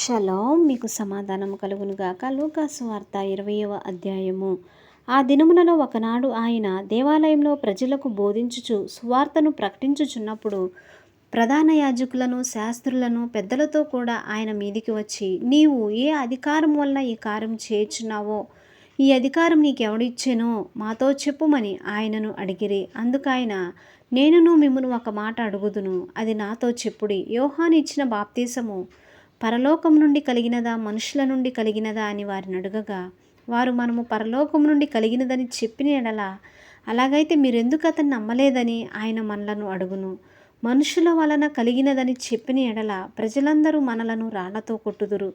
Shalom మీకు సమాధానం కలుగునుగాక. లూకాసు వార్త 20వ అధ్యాయము. ఆ దినములలో ఒకనాడు ఆయన దేవాలయంలో ప్రజలకు బోధించుచు సువార్తను ప్రకటించుచున్నప్పుడు ప్రధాన యాజకులను శాస్త్రులను పెద్దలతో కూడా ఆయన మీదికి వచ్చి, నీవు ఏ అధికారం వలన ఈ కార్యం చేయుచున్నావో, ఈ అధికారం నీకెవడిచ్చెనో మాతో చెప్పుమని ఆయనను అడిగిరి. అందుకైన, నేనును మిమ్మును ఒక మాట అడుగుదును, అది నాతో చెప్పుడి. యోహాను ఇచ్చిన బాప్తీసము పరలోకం నుండి కలిగినదా మనుషుల నుండి కలిగినదా అని వారిని అడగగా, వారు మనము పరలోకం నుండి కలిగినదని చెప్పిన ఎడల, అలాగైతే మీరెందుకు అతన్ని నమ్మలేదని ఆయన మనలను అడుగును. మనుషుల వలన కలిగినదని చెప్పిన ఎడల ప్రజలందరూ మనలను రాళ్లతో కొట్టుదురు.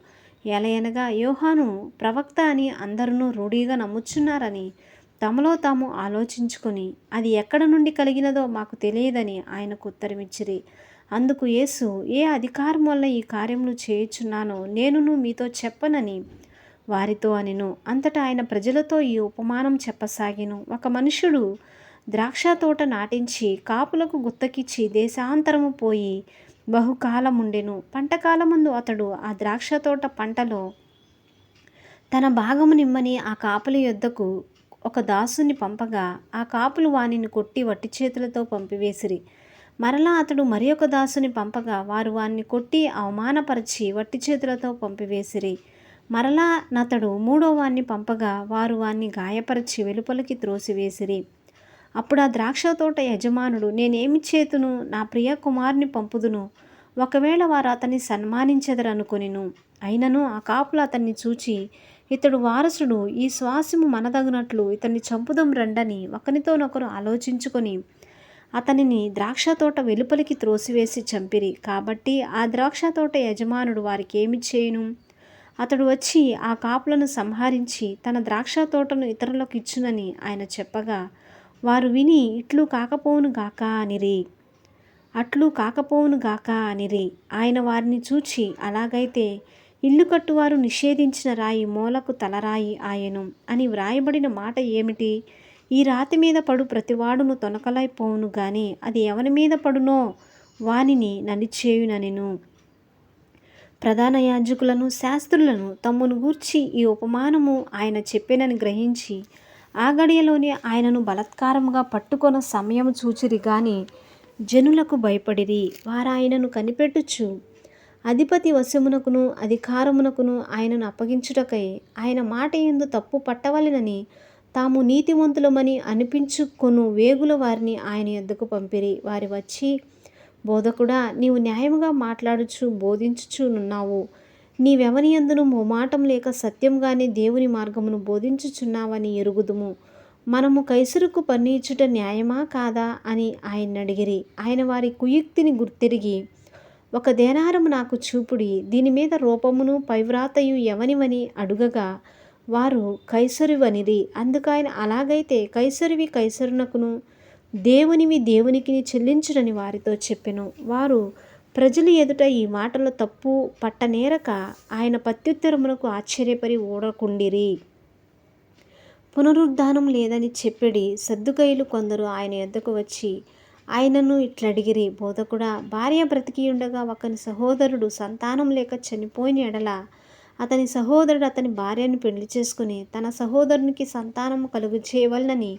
ఎలయనగా యోహాను ప్రవక్త అని అందరూ రూఢిగా నమ్ముచున్నారని తమలో తాము ఆలోచించుకొని, అది ఎక్కడ నుండి కలిగినదో మాకు తెలియదని ఆయనకు ఉత్తరమిచ్చిరి. అందుకు యేసు, ఏ అధికారం వల్ల ఈ కార్యములు చేయుచున్నానో నేనును మీతో చెప్పనని వారితో అనెను. అంతటా ఆయన ప్రజలతో ఈ ఉపమానం చెప్పసాగెను. ఒక మనుషుడు ద్రాక్ష తోట నాటించి కాపులకు గుత్తకిచ్చి దేశాంతరము పోయి బహుకాలముండెను. పంటకాలమందు అతడు ఆ ద్రాక్ష తోట పంటలో తన భాగము నిమ్మని ఆ కాపుల యొద్దకు ఒక దాసుని పంపగా, ఆ కాపులు వానిని కొట్టి వట్టి చేతులతో పంపివేసిరి. మరలా అతడు మరి ఒక దాసుని పంపగా, వారు వారిని కొట్టి అవమానపరిచి వట్టి చేతులతో పంపివేసిరి. మరలా నతడు మూడో వాణ్ణి పంపగా, వారు వాణ్ణి గాయపరిచి వెలుపలికి త్రోసివేసిరి. అప్పుడు ఆ ద్రాక్ష తోట యజమానుడు, నేనేమి చేతును, నా ప్రియ కుమారుని పంపుదును, ఒకవేళ వారు అతన్ని సన్మానించెదరనుకొనెను. అయినను ఆ కాపులు అతన్ని చూచి, ఇతడు వారసుడు, ఈ శ్వాసము మనదగునట్లు ఇతన్ని చంపుదం రండని ఒకనితోనొకరు ఆలోచించుకొని అతనిని ద్రాక్ష తోట వెలుపలికి త్రోసివేసి చంపిరి. కాబట్టి ఆ ద్రాక్ష తోట యజమానుడు వారికి ఏమి చేయును? అతడు వచ్చి ఆ కాపులను సంహరించి తన ద్రాక్ష తోటను ఇతరులకు ఇచ్చునని ఆయన చెప్పగా, వారు విని ఇట్లు కాకపోవును గాక అనిరి. అట్లు కాకపోవును గాక అనిరి. ఆయన వారిని చూచి, అలాగైతే ఇల్లు కట్టువారు నిషేధించిన రాయి మూలకు తలరాయి ఆయను అని వ్రాయబడిన మాట ఏమిటి? ఈ రాతి మీద పడు ప్రతివాడును తొనకలైపోవును గాని అది ఎవని మీద పడునో వానిని నలిచేయుననెను. ప్రధాన యాజకులను శాస్త్రులను తమ్మును గూర్చి ఈ ఉపమానము ఆయన చెప్పెనని గ్రహించి ఆ గడియలోనే ఆయనను బలాత్కారముగా పట్టుకొన సమయము చూచిరి గాని జనులకు భయపడిరి. వారాయనను కనిపెట్టుచు అధిపతి వశమునకును అధికారమునకును ఆయనను అప్పగించుటకై ఆయన మాట యందు తప్పు పట్టవలెనని తాము నీతిమంతులమని అనిపించుకొను వేగుల వారిని ఆయన యొద్దకు పంపిరి. వారి వచ్చి, బోధకుడా, నీవు న్యాయముగా మాట్లాడుచు బోధించుచు నున్నావు. నీవెవని యందును మొమాటం లేక సత్యంగానే దేవుని మార్గమును బోధించుచున్నావని ఎరుగుదుము. మనము కైసరుకు పన్నిచ్చుట న్యాయమా కాదా అని ఆయన అడిగిరి. ఆయన వారి కుయుక్తిని గుర్తెరిగి, ఒక దేనారము నాకు చూపుడి, దీని మీద రూపమును పైవ్రాతయు ఎవనివని అడుగగా, వారు కైసరువనిరి. అందుకైన, అలాగైతే కైసరువి కైసరునకును దేవునివి దేవునికి చెల్లించుడని వారితో చెప్పెను. వారు ప్రజలు ఎదుట ఈ మాటలో తప్పు పట్టనేరక ఆయన ప్రత్యుత్తరమునకు ఆశ్చర్యపరి ఊరకుండిరి. పునరుద్ధానం లేదని చెప్పెడి సద్దూకయ్యులు కొందరు ఆయన యొద్దకు వచ్చి ఆయనను ఇట్లడిగిరి, బోధకుడా, భార్య బ్రతికియుండగా ఒకని సహోదరుడు సంతానం లేక చనిపోయిన ఎడల అతని సహోదరుడు అతని భార్యను పెళ్లి చేసుకుని తన సహోదరునికి సంతానము కలుగు చేయవలనని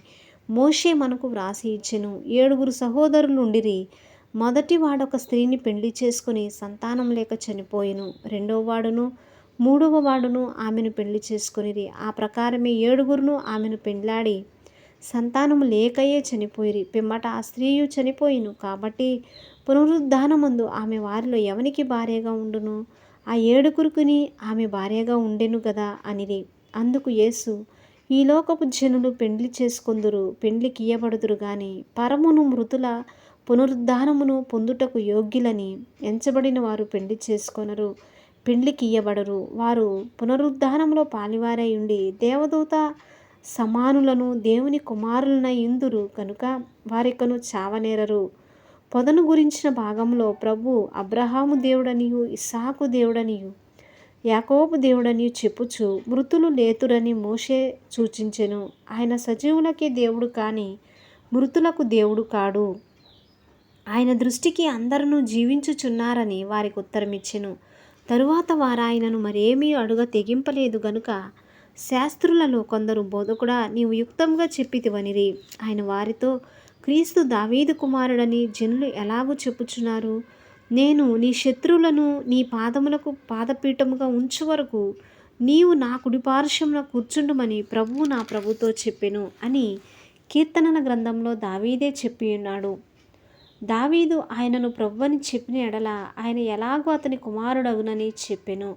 మోషే మనకు వ్రాసి ఇచ్చెను. 7 సహోదరులుండిరి. మొదటి వాడొక స్త్రీని పెళ్లి చేసుకుని సంతానం లేక చనిపోయెను. రెండవ వాడును మూడవ వాడును ఆమెను పెళ్లి చేసుకునిరి. ఆ ప్రకారమే 7 ఆమెను పెండ్లాడి సంతానము లేకయే చనిపోయిరి. పిమ్మట ఆ స్త్రీయు చనిపోయిను. కాబట్టి పునరుద్ధానమందు ఆమె వారిలో ఎవనికి భార్యగా ఉండును? ఆ 7 ఆమె భార్యగా ఉండెను గదా అనిరి. అందుకు యేసు, ఈ లోకపు జనులు పెండ్లి చేసుకొందురు, పెండ్లికి ఇయ్యబడుదురు గాని పరమును మృతుల పునరుద్ధానమును పొందుటకు యోగ్యులని ఎంచబడిన వారు పెండ్లి చేసుకొనరు, పెండ్లికి ఇయ్యబడరు. వారు పునరుద్ధానములో పాలివారై ఉండి దేవదూత సమానులను దేవుని కుమారులనై యుందురు కనుక వారికను చావనేరరు. పొదను గురించిన భాగంలో ప్రభు అబ్రహాము దేవుడనియు ఇస్సాకు దేవుడనియు యాకోబు దేవుడనియు చెప్పుచు మృతులు లేతురని మోషే సూచించెను. ఆయన సజీవులకే దేవుడు కాని మృతులకు దేవుడు కాడు. ఆయన దృష్టికి అందరూ జీవించుచున్నారని వారికి ఉత్తరమిచ్చెను. తరువాత వారాయనను మరేమీ అడుగ తెగింపలేదు గనుక శాస్త్రులలో కొందరు, బోధకుడా, నీవు యుక్తంగా చెప్పితివనిరి. ఆయన వారితో, క్రీస్తు దావీదు కుమారుడని జనులు ఎలాగూ చెప్పుచున్నారు? నేను నీ శత్రువులను నీ పాదములకు పాదపీఠముగా ఉంచు వరకు నీవు నా కుడిపార్శ్వమున కూర్చుండుమని ప్రభువు నా ప్రభుతో చెప్పెను అని కీర్తనల గ్రంథంలో దావీదే చెప్పి ఉన్నాడు. దావీదు ఆయనను ప్రభువని చెప్పిన ఎడల ఆయన ఎలాగో అతని కుమారుడగునని చెప్పెను.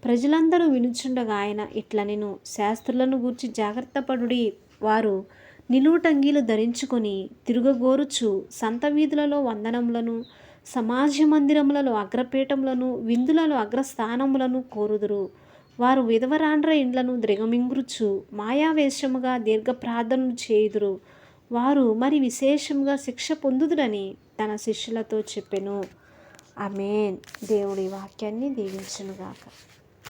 ప్రజలందరూ వినుచుండగా ఆయన ఇట్లనెను, శాస్త్రులను గూర్చి జాగ్రత్త పడుడి. వారు నిలువుటంగీలు ధరించుకొని తిరుగగోరుచు సంత వీధులలో వందనములను, సమాజ మందిరములలో అగ్రపీఠములను, విందులలో అగ్రస్థానములను కోరుదురు. వారు విధవరాండ్ర ఇండ్లను ద్రిగమింగురుచు మాయావేశముగా దీర్ఘ ప్రార్థనలు చేయుదురు. వారు మరి విశేషముగా శిక్ష పొందుదురని తన శిష్యులతో చెప్పెను. ఆమేన్. దేవుడి వాక్యాన్ని దీవించునుగాక.